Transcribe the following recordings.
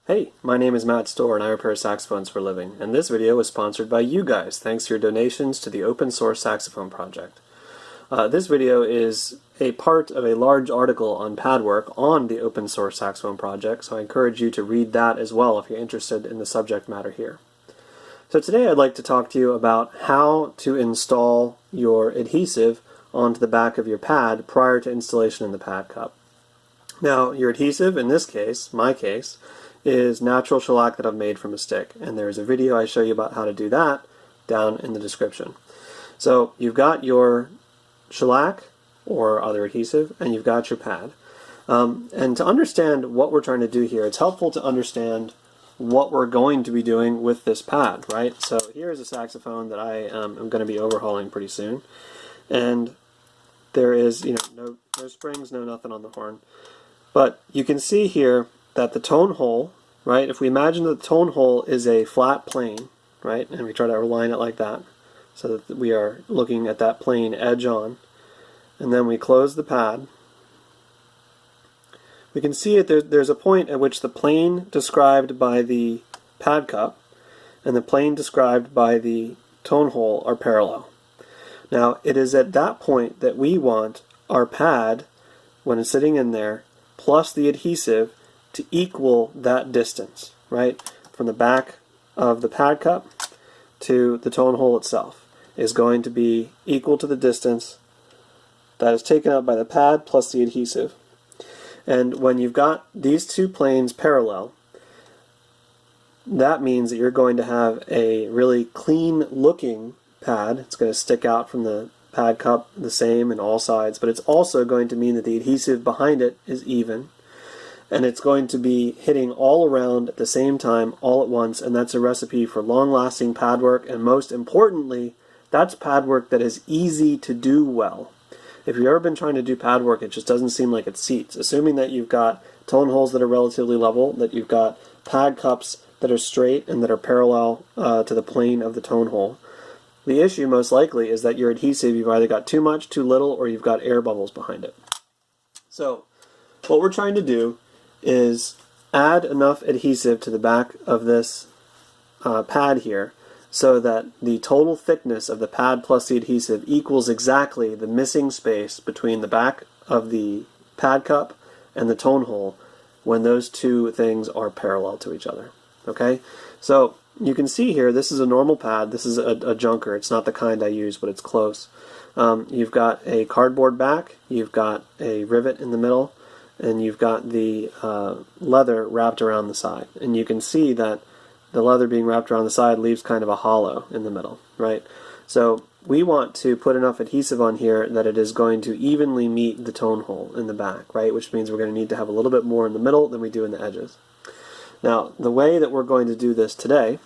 Hey, my name is Matt Stohrer and I repair saxophones for a living, and this video was sponsored by you guys, thanks to your donations to the open source saxophone project. This video is a part of a large article on pad work on the open source saxophone project, so I encourage you to read that as well if you're interested in the subject matter here. So today I'd like to talk to you about how to install your adhesive onto the back of your pad prior to installation in the pad cup. Now, your adhesive, in this case, my case, is natural shellac that I've made from a stick, and there's a video I show you about how to do that down in the description. So you've got your shellac or other adhesive, and you've got your pad. And to understand what we're trying to do here, it's helpful to understand what we're going to be doing with this pad, right? So here's a saxophone that I am going to be overhauling pretty soon, and there is, no springs, no nothing on the horn. But you can see here that the tone hole, right, if we imagine that the tone hole is a flat plane, right, and we try to align it like that, so that we are looking at that plane edge on, and then we close the pad, we can see there's a point at which the plane described by the pad cup and the plane described by the tone hole are parallel. Now, it is at that point that we want our pad, when it's sitting in there, plus the adhesive to equal that distance, right? From the back of the pad cup to the tone hole itself is going to be equal to the distance that is taken up by the pad plus the adhesive. And when you've got these two planes parallel, that means that you're going to have a really clean looking pad. It's going to stick out from the pad cup the same in all sides, but it's also going to mean that the adhesive behind it is even, and it's going to be hitting all around at the same time, all at once, and that's a recipe for long-lasting pad work, and most importantly, that's pad work that is easy to do well. If you've ever been trying to do pad work, it just doesn't seem like it seats. Assuming that you've got tone holes that are relatively level, that you've got pad cups that are straight and that are parallel to the plane of the tone hole, the issue most likely is that your adhesive, you've either got too much, too little, or you've got air bubbles behind it. So what we're trying to do is add enough adhesive to the back of this pad here so that the total thickness of the pad plus the adhesive equals exactly the missing space between the back of the pad cup and the tone hole when those two things are parallel to each other. Okay? So you can see here, this is a normal pad. This is a junker. It's not the kind I use, but it's close. You've got a cardboard back, you've got a rivet in the middle, and you've got the leather wrapped around the side. And you can see that the leather being wrapped around the side leaves kind of a hollow in the middle, right? So we want to put enough adhesive on here that it is going to evenly meet the tone hole in the back, right? Which means we're going to need to have a little bit more in the middle than we do in the edges. Now, the way that we're going to do this today,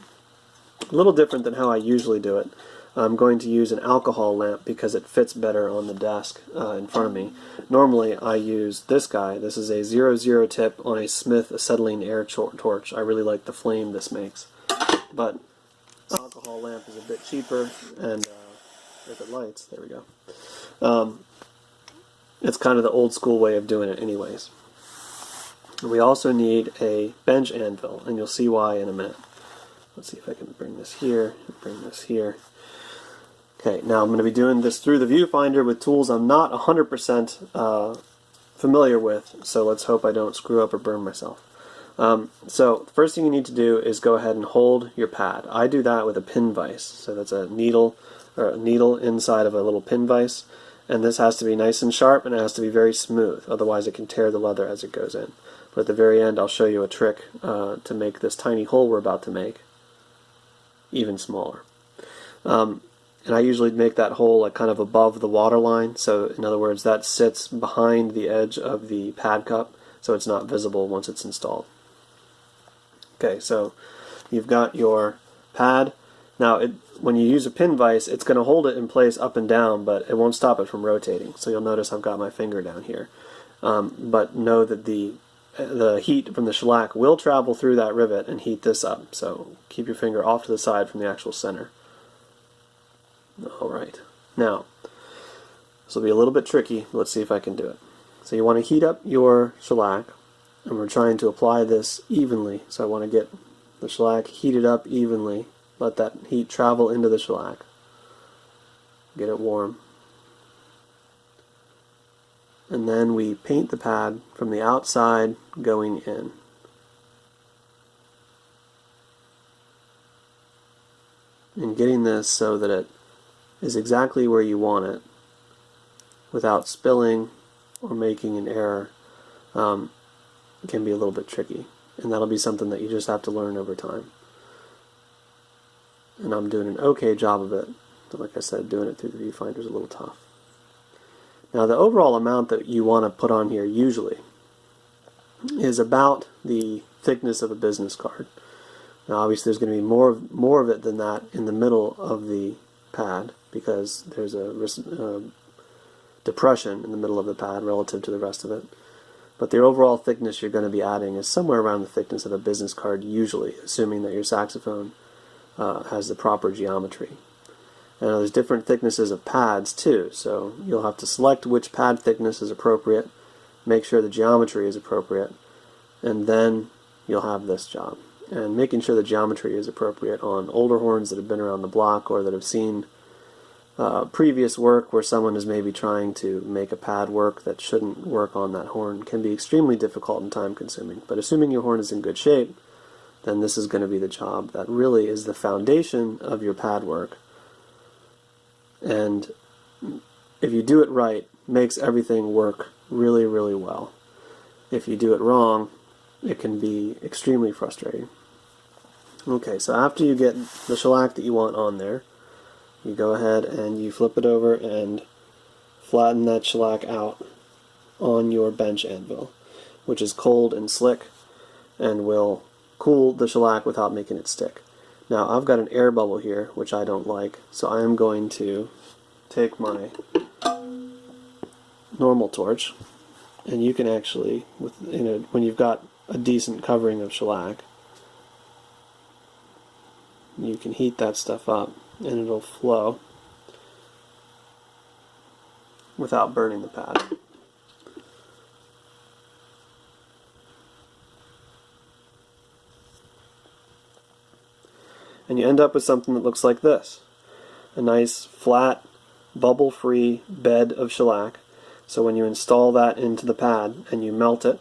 a little different than how I usually do it. I'm going to use an alcohol lamp because it fits better on the desk in front of me. Normally I use this guy. This is a 00 tip on a Smith acetylene air torch. I really like the flame this makes. But alcohol lamp is a bit cheaper, and if it lights, there we go. It's kind of the old school way of doing it anyways. We also need a bench anvil, and you'll see why in a minute. Let's see if I can bring this here, bring this here. Okay, now I'm going to be doing this through the viewfinder with tools I'm not 100% familiar with, so let's hope I don't screw up or burn myself. So the first thing you need to do is go ahead and hold your pad. I do that with a pin vise, so that's a needle inside of a little pin vise, and this has to be nice and sharp and it has to be very smooth, otherwise it can tear the leather as it goes in. But at the very end I'll show you a trick to make this tiny hole we're about to make even smaller. And I usually make that hole like kind of above the water line, so in other words that sits behind the edge of the pad cup so it's not visible once it's installed. Okay, so you've got your pad. Now when you use a pin vise, it's going to hold it in place up and down, but it won't stop it from rotating. So you'll notice I've got my finger down here. But know that the heat from the shellac will travel through that rivet and heat this up, so keep your finger off to the side from the actual center. Alright, now this will be a little bit tricky, but let's see if I can do it. So you want to heat up your shellac, And we're trying to apply this evenly. So I want to get the shellac heated up evenly. Let that heat travel into the shellac. Get it warm. And then we paint the pad from the outside going in. And getting this so that it is exactly where you want it without spilling or making an error can be a little bit tricky. And that'll be something that you just have to learn over time. And I'm doing an okay job of it. But like I said, doing it through the viewfinder is a little tough. Now the overall amount that you want to put on here usually is about the thickness of a business card. Now obviously there's going to be more of it than that in the middle of the pad because there's a depression in the middle of the pad relative to the rest of it. But the overall thickness you're going to be adding is somewhere around the thickness of a business card usually, assuming that your saxophone has the proper geometry. And there's different thicknesses of pads too, so you'll have to select which pad thickness is appropriate, make sure the geometry is appropriate, and then you'll have this job. And making sure the geometry is appropriate on older horns that have been around the block or that have seen previous work where someone is maybe trying to make a pad work that shouldn't work on that horn can be extremely difficult and time consuming. But assuming your horn is in good shape, then this is going to be the job that really is the foundation of your pad work. And if you do it right, makes everything work really, really well. If you do it wrong, it can be extremely frustrating. Okay, so after you get the shellac that you want on there, you go ahead and you flip it over and flatten that shellac out on your bench anvil, which is cold and slick and will cool the shellac without making it stick. Now I've got an air bubble here, which I don't like, so I am going to take my normal torch, and you can actually, when you've got a decent covering of shellac, you can heat that stuff up and it'll flow without burning the pad. And you end up with something that looks like this. A nice flat bubble-free bed of shellac. So when you install that into the pad and you melt it,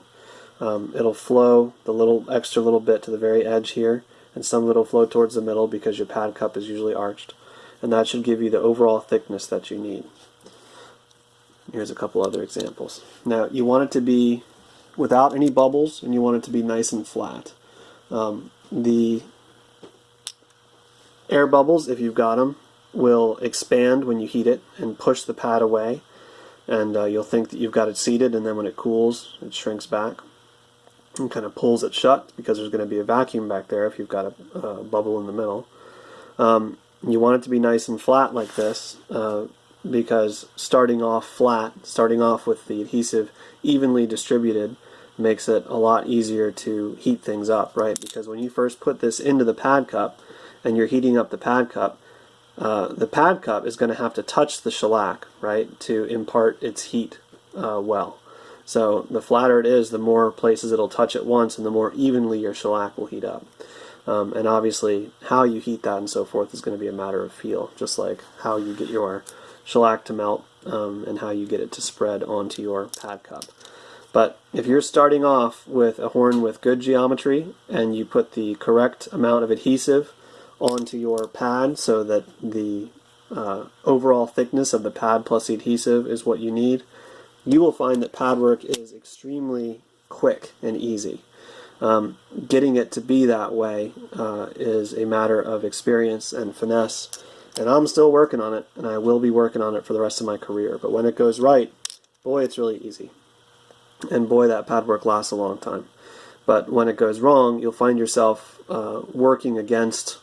it'll flow the extra little bit to the very edge here, and some of it will flow towards the middle because your pad cup is usually arched. And that should give you the overall thickness that you need. Here's a couple other examples. Now you want it to be without any bubbles, and you want it to be nice and flat. The air bubbles, if you've got them, will expand when you heat it and push the pad away, and you'll think that you've got it seated, and then when it cools it shrinks back and kind of pulls it shut because there's going to be a vacuum back there if you've got a bubble in the middle. You want it to be nice and flat like this because starting off flat, starting off with the adhesive evenly distributed, makes it a lot easier to heat things up, right? Because when you first put this into the pad cup and you're heating up the pad cup is going to have to touch the shellac, right, to impart its heat well. So the flatter it is, the more places it'll touch at once, and the more evenly your shellac will heat up. And obviously, how you heat that and so forth is going to be a matter of feel, just like how you get your shellac to melt and how you get it to spread onto your pad cup. But if you're starting off with a horn with good geometry and you put the correct amount of adhesive onto your pad so that the overall thickness of the pad plus the adhesive is what you need, you will find that pad work is extremely quick and easy. Getting it to be that way is a matter of experience and finesse, and I'm still working on it, and I will be working on it for the rest of my career. But when it goes right, boy, it's really easy. And boy, that pad work lasts a long time. But when it goes wrong, you'll find yourself working against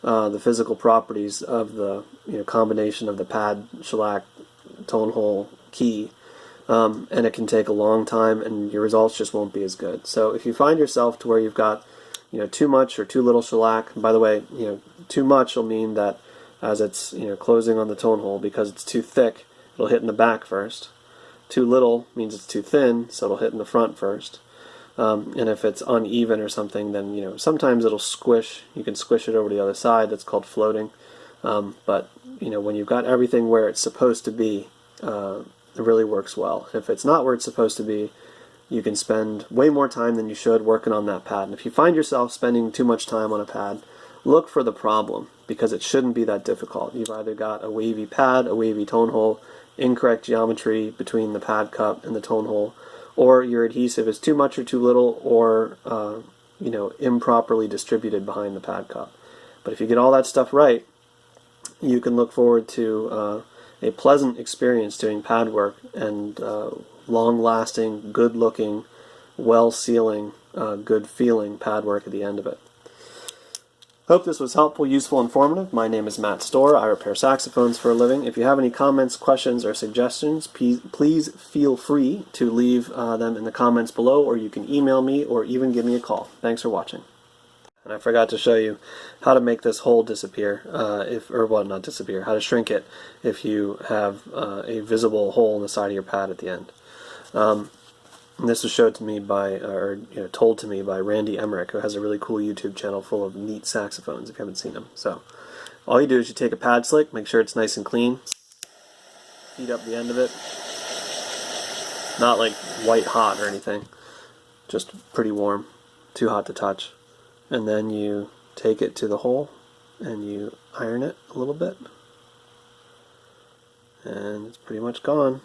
the physical properties of the combination of the pad, shellac, tone hole, key, and it can take a long time, and your results just won't be as good. So if you find yourself to where you've got too much or too little shellac, and by the way, too much will mean that as it's closing on the tone hole, because it's too thick, it'll hit in the back first. Too little means it's too thin, so it'll hit in the front first. And if it's uneven or something, then sometimes it'll squish. You can squish it over to the other side. That's called floating. But when you've got everything where it's supposed to be, it really works well. If it's not where it's supposed to be, you can spend way more time than you should working on that pad. And if you find yourself spending too much time on a pad, look for the problem, because it shouldn't be that difficult. You've either got a wavy pad, a wavy tone hole, incorrect geometry between the pad cup and the tone hole, or your adhesive is too much or too little, or improperly distributed behind the pad cup. But if you get all that stuff right, you can look forward to a pleasant experience doing pad work and long-lasting, good-looking, well-sealing, good-feeling pad work at the end of it. Hope this was helpful, useful, informative. My name is Matt Stohrer. I repair saxophones for a living. If you have any comments, questions, or suggestions, please feel free to leave them in the comments below, or you can email me or even give me a call. Thanks for watching. And I forgot to show you how to make this hole disappear, not disappear, how to shrink it if you have a visible hole in the side of your pad at the end. And this was told to me by Randy Emmerich, who has a really cool YouTube channel full of neat saxophones, if you haven't seen them. So all you do is you take a pad slick, make sure it's nice and clean, heat up the end of it, not like white hot or anything, just pretty warm, too hot to touch. And then you take it to the hole and you iron it a little bit, and it's pretty much gone.